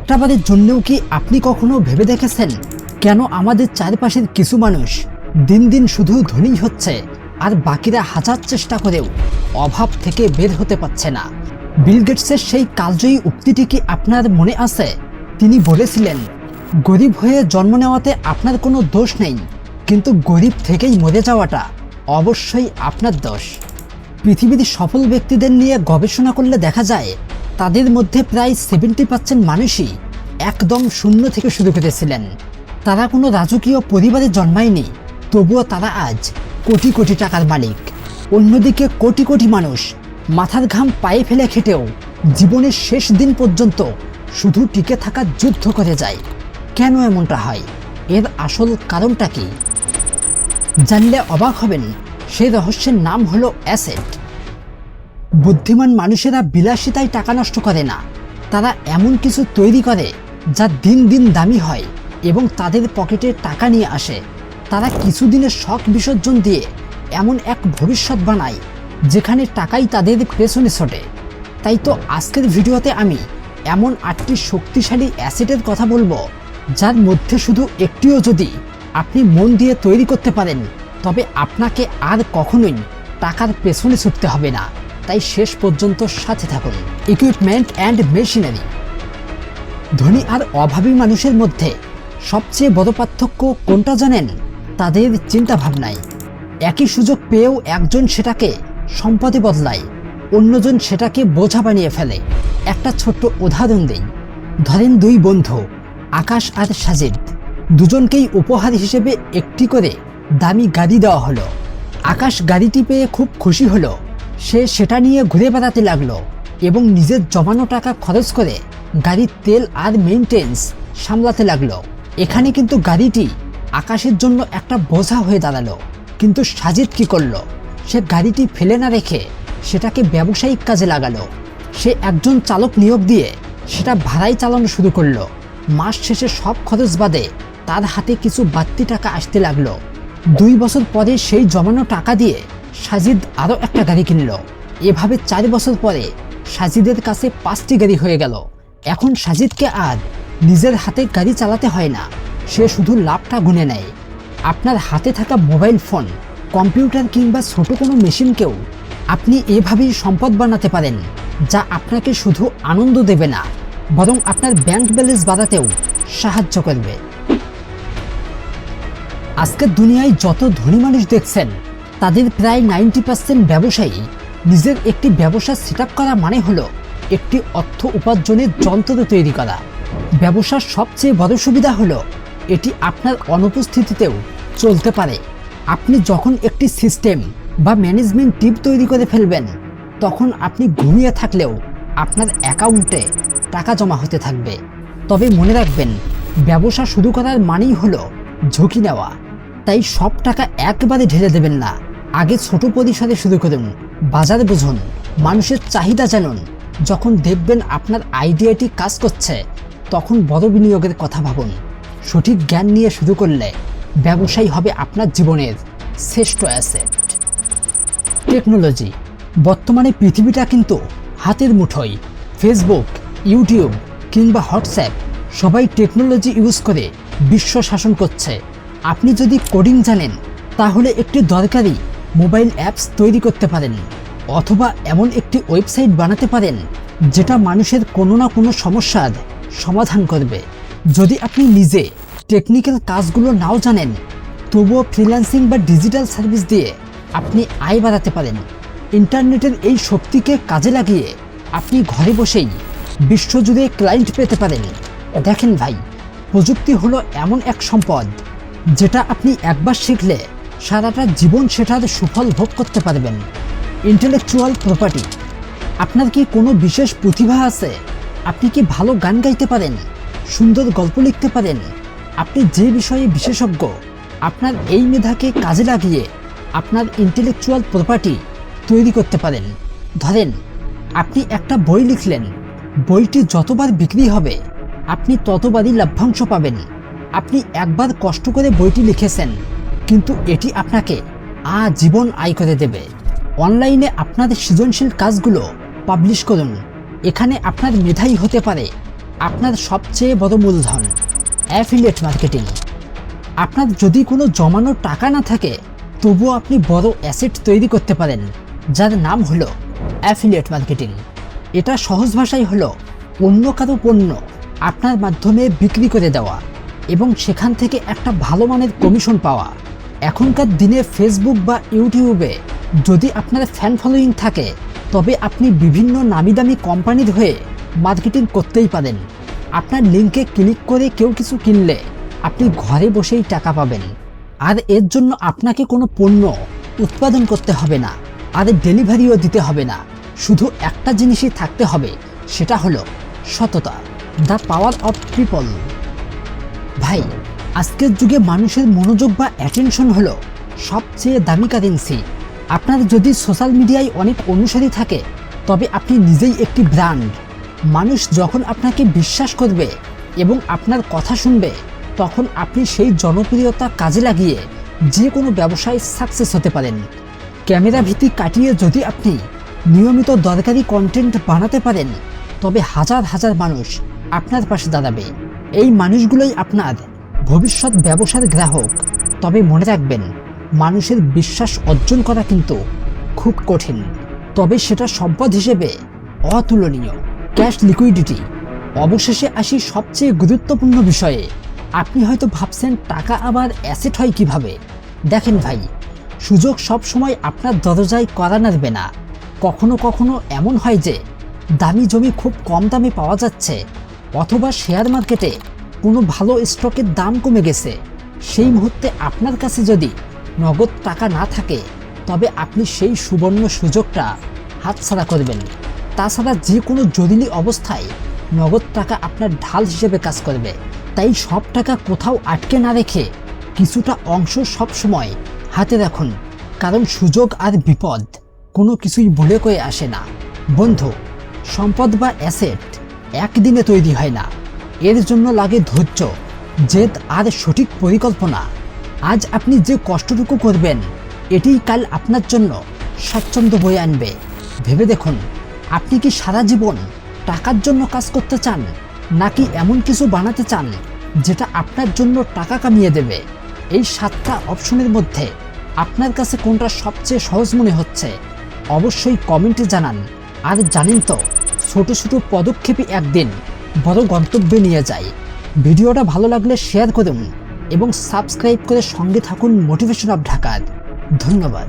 একটাবারের জন্যও কি আপনি কখনো ভেবে দেখেছেন কেন আমাদের চারপাশের কিছু মানুষ দিন দিন শুধু ধনী হচ্ছে আর বাকিরা হাজার চেষ্টা করেও অভাব থেকে বের হতে পারছে না? বিল গেটসের সেই কালজয়ী উক্তিটি কি আপনার মনে আছে? তিনি বলেছিলেন, গরিব হয়ে জন্ম নেওয়াতে আপনার কোনো দোষ নেই, কিন্তু গরিব থেকেই মরে যাওয়াটা অবশ্যই আপনার দোষ। পৃথিবীর সফল ব্যক্তিদের নিয়ে গবেষণা করলে দেখা যায় তাদের মধ্যে প্রায় 70% মানুষই একদম শূন্য থেকে শুরু করেছিলেন। তারা কোনো রাজকীয় পরিবারে জন্মায়নি, তবুও তারা আজ কোটি কোটি টাকার মালিক। অন্যদিকে কোটি কোটি মানুষ মাথার ঘাম পায়ে ফেলে খেটেও জীবনের শেষ দিন পর্যন্ত শুধু টিকে থাকার যুদ্ধ করে যায়। কেন এমনটা হয়? এর আসল কারণটা কি? জানলে অবাক হবেন। সেই রহস্যের নাম হলো অ্যাসেট। বুদ্ধিমান মানুষেরা বিলাসিতায় টাকা নষ্ট করে না, তারা এমন কিছু তৈরি করে যা দিন দিন দামি হয় এবং তাদের পকেটে টাকা নিয়ে আসে। তারা কিছুদিনের শখ বিসর্জন দিয়ে এমন এক ভবিষ্যৎ বানায় যেখানে টাকাই তাদের পেছনে ছোটে। তাই তো আজকের ভিডিওতে আমি এমন 8টি শক্তিশালী অ্যাসেটের কথা বলবো যার মধ্যে শুধু একটিও যদি আপনি মন দিয়ে তৈরি করতে পারেন তবে আপনাকে আর কখনোই টাকার পেছনে ছুটতে হবে না। তাই শেষ পর্যন্ত সাথে থাকুন। Equipment and machinery. ধনী আর অভাবী মানুষের মধ্যে সবচেয়ে বড় পার্থক্য কোনটা জানেন? তাদের চিন্তাভাবনায়। একই সুযোগ পেয়েও একজন সেটাকে সম্পদে বদলায়, অন্যজন সেটাকে বোঝা বানিয়ে ফেলে। একটা ছোট্ট উদাহরণ দিই। ধরেন দুই বন্ধু আকাশ আর সাজিদ, দুজনকেই উপহার হিসেবে একটি করে দামি গাড়ি দেওয়া হলো। আকাশ গাড়িটি পেয়ে খুব খুশি হলো। সে সেটা নিয়ে ঘুরে বেড়াতে লাগলো এবং নিজের জমানো টাকা খরচ করে গাড়ির তেল আর মেইনটেন্স সামলাতে লাগলো। এখানে কিন্তু গাড়িটি আকাশের জন্য একটা বোঝা হয়ে দাঁড়ালো। কিন্তু সাজিদ কি করলো? সে গাড়িটি ফেলে না রেখে সেটাকে ব্যবসায়িক কাজে লাগালো। সে একজন চালক নিয়োগ দিয়ে সেটা ভাড়ায় চালানো শুরু করলো। মাস শেষে সব খরচ বাদে তার হাতে কিছু বাড়তি টাকা আসতে লাগলো। 2 বছর পরে সেই জমানো টাকা দিয়ে সাজিদ আরও একটা গাড়ি কিনল। এভাবে 4 বছর পরে সাজিদের কাছে 5টি গাড়ি হয়ে গেল। এখন সাজিদকে আর নিজের হাতে গাড়ি চালাতে হয় না, সে শুধু লাভটা গুনে নেয়। আপনার হাতে থাকা মোবাইল ফোন, কম্পিউটার কিংবা ছোট কোনো মেশিনকেও আপনি এভাবেই সম্পদ বানাতে পারেন, যা আপনাকে শুধু আনন্দ দেবে না, বরং আপনার ব্যাংক ব্যালেন্স বাড়াতেও সাহায্য করবে। আজকের দুনিয়ায় যত ধনী মানুষ দেখছেন তাদের প্রায় 90% ব্যবসায়ী। নিজের একটি ব্যবসা সেট আপ করা মানে হলো একটি অর্থ উপার্জনের যন্ত্র তৈরি করা। ব্যবসার সবচেয়ে বড় সুবিধা হলো এটি আপনার অনুপস্থিতিতেও চলতে পারে। আপনি যখন একটি সিস্টেম বা ম্যানেজমেন্ট টিম তৈরি করে ফেলবেন তখন আপনি ঘুমিয়ে থাকলেও আপনার অ্যাকাউন্টে টাকা জমা হতে থাকবে। তবে মনে রাখবেন, ব্যবসা শুরু করার মানেই হলো ঝুঁকি নেওয়া। তাই সব টাকা একবারে ঢেলে দেবেন না। আগে ছোট পরিসরে শুরু করুন, বাজার বুঝুন, মানুষের চাহিদা জানুন। যখন দেখবেন আপনার আইডিয়াটি কাজ করছে তখন বড় বিনিয়োগের কথা ভাবুন। সঠিক জ্ঞান নিয়ে শুরু করলে ব্যবসায়ী হবে আপনার জীবনের শ্রেষ্ঠ অ্যাসেট। টেকনোলজি। বর্তমানে পৃথিবীটা কিন্তু হাতের মুঠোয়। ফেসবুক, ইউটিউব কিংবা হোয়াটসঅ্যাপ, সবাই টেকনোলজি ইউজ করে বিশ্ব শাসন করছে। আপনি যদি কোডিং জানেন তাহলে একটি দরকারি মোবাইল অ্যাপস তৈরি করতে পারেন, অথবা এমন একটি ওয়েবসাইট বানাতে পারেন যেটা মানুষের কোনো না কোনো সমস্যার সমাধান করবে। যদি আপনি নিজে টেকনিক্যাল কাজগুলো নাও জানেন তবুও ফ্রিল্যান্সিং বা ডিজিটাল সার্ভিস দিয়ে আপনি আয় বাড়াতে পারেন। ইন্টারনেটের এই শক্তিকে কাজে লাগিয়ে আপনি ঘরে বসেই বিশ্বজুড়ে ক্লায়েন্ট পেতে পারেন। দেখেন ভাই, প্রযুক্তি হলো এমন এক সম্পদ যেটা আপনি একবার শিখলে সারাটা জীবন সেটার সুফল ভোগ করতে পারবেন। Intellectual property. আপনার কি কোনো বিশেষ প্রতিভা আছে? আপনি কি ভালো গান গাইতে পারেন, সুন্দর গল্প লিখতে পারেন? আপনি যে বিষয়ে বিশেষজ্ঞ, আপনার এই মেধাকে কাজে লাগিয়ে আপনার ইন্টেলেকচুয়াল প্রপার্টি তৈরি করতে পারেন। ধরেন আপনি একটা বই লিখলেন, বইটি যতবার বিক্রি হবে আপনি ততবারই লাভ্যাংশ পাবেন। আপনি একবার কষ্ট করে বইটি লিখেছেন, কিন্তু এটি আপনাকে আজীবন আয় করে দেবে। অনলাইনে আপনার সৃজনশীল কাজগুলো পাবলিশ করুন। এখানে আপনার মেধাই হতে পারে আপনার সবচেয়ে বড় মূলধন অ্যাফিলিয়েট মার্কেটিং। আপনার যদি কোনো জমানো টাকা না থাকে, তবুও আপনি বড় অ্যাসেট তৈরি করতে পারেন, যার নাম হলো অ্যাফিলিয়েট মার্কেটিং। এটা সহজ ভাষায় হলো অন্য কারো পণ্য আপনার মাধ্যমে বিক্রি করে দেওয়া এবং সেখান থেকে একটা ভালো মানের কমিশন পাওয়া। এখনকার দিনে ফেসবুক বা ইউটিউবে যদি আপনার ফ্যান ফলোয়িং থাকে, তবে আপনি বিভিন্ন নামি দামি কোম্পানির হয়ে মার্কেটিং করতেই পারেন। আপনার লিঙ্কে ক্লিক করে কেউ কিছু কিনলে আপনি ঘরে বসেই টাকা পাবেন, আর এর জন্য আপনাকে কোনো পণ্য উৎপাদন করতে হবে না, আর ডেলিভারিও দিতে হবে না। শুধু একটা জিনিসই থাকতে হবে, সেটা হলো সততা। The power of people. ভাই, আজকের যুগে মানুষের মনোযোগ বা অ্যাটেনশন হলো সবচেয়ে দামি কারেন্সি। আপনার যদি সোশ্যাল মিডিয়ায় অনেক অনুসারী থাকে, তবে আপনি নিজেই একটি ব্র্যান্ড। মানুষ যখন আপনাকে বিশ্বাস করবে এবং আপনার কথা শুনবে, তখন আপনি সেই জনপ্রিয়তা কাজে লাগিয়ে যে কোনো ব্যবসায় সাকসেস হতে পারেন। ক্যামেরা ভীতি কাটিয়ে যদি আপনি নিয়মিত দরকারি কন্টেন্ট বানাতে পারেন, তবে হাজার হাজার মানুষ আপনার পাশে দাঁড়াবে। এই মানুষগুলোই আপনার ভবিষ্যৎ ব্যবসার গ্রাহক। তবে মনে রাখবেন, মানুষের বিশ্বাস অর্জন করা কিন্তু খুব কঠিন, তবে সেটা সম্পদ হিসেবে অতুলনীয়। Cash liquidity. অবশেষে আসি সবচেয়ে গুরুত্বপূর্ণ বিষয়ে। আপনি হয়তো ভাবছেন টাকা আবার অ্যাসেট হয় কিভাবে। দেখেন ভাই, সুযোগ সব সময় আপনার দরজায় কড়া নাড়বে না। কখনো কখনো এমন হয় যে দামি জমি খুব কম দামে পাওয়া যাচ্ছে, অথবা শেয়ার মার্কেটে কোনো ভালো স্টকের দাম কমে গেছে। সেই মুহূর্তে আপনার কাছে যদি নগদ টাকা না থাকে, তবে আপনি সেই সুবর্ণ সুযোগটা হাতছাড়া করবেন। তাছাড়া যে কোনো জরুরি অবস্থায় নগদ টাকা আপনার ঢাল হিসেবে কাজ করবে। তাই সব টাকা কোথাও আটকে না রেখে কিছুটা অংশ সব সময় হাতে রাখুন, কারণ সুযোগ আর বিপদ কোনো কিছুই বলে কয়ে আসে না। বন্ধু, সম্পদ বা অ্যাসেট একদিনে তৈরি হয় না। এর জন্য লাগে ধৈর্য, জেদ আর সঠিক পরিকল্পনা। আজ আপনি যে কষ্টটুকু করবেন, এটিই কাল আপনার জন্য স্বাচ্ছন্দ্য বয়ে আনবে। ভেবে দেখুন, আপনি কি সারা জীবন টাকার জন্য কাজ করতে চান, নাকি এমন কিছু বানাতে চান যেটা আপনার জন্য টাকা কামিয়ে দেবে? এই 7টা অপশনের মধ্যে আপনার কাছে কোনটা সবচেয়ে সহজ মনে হচ্ছে? অবশ্যই কমেন্টে জানান। আর জানেন তো, ছোট ছোট পদক্ষেপই একদিন বড় গন্তব্যে নিয়ে যায়। ভিডিওটা ভালো লাগলে শেয়ার করুন এবং সাবস্ক্রাইব করে সঙ্গে থাকুন মোটিভেশন অফ ঢাকার। ধন্যবাদ।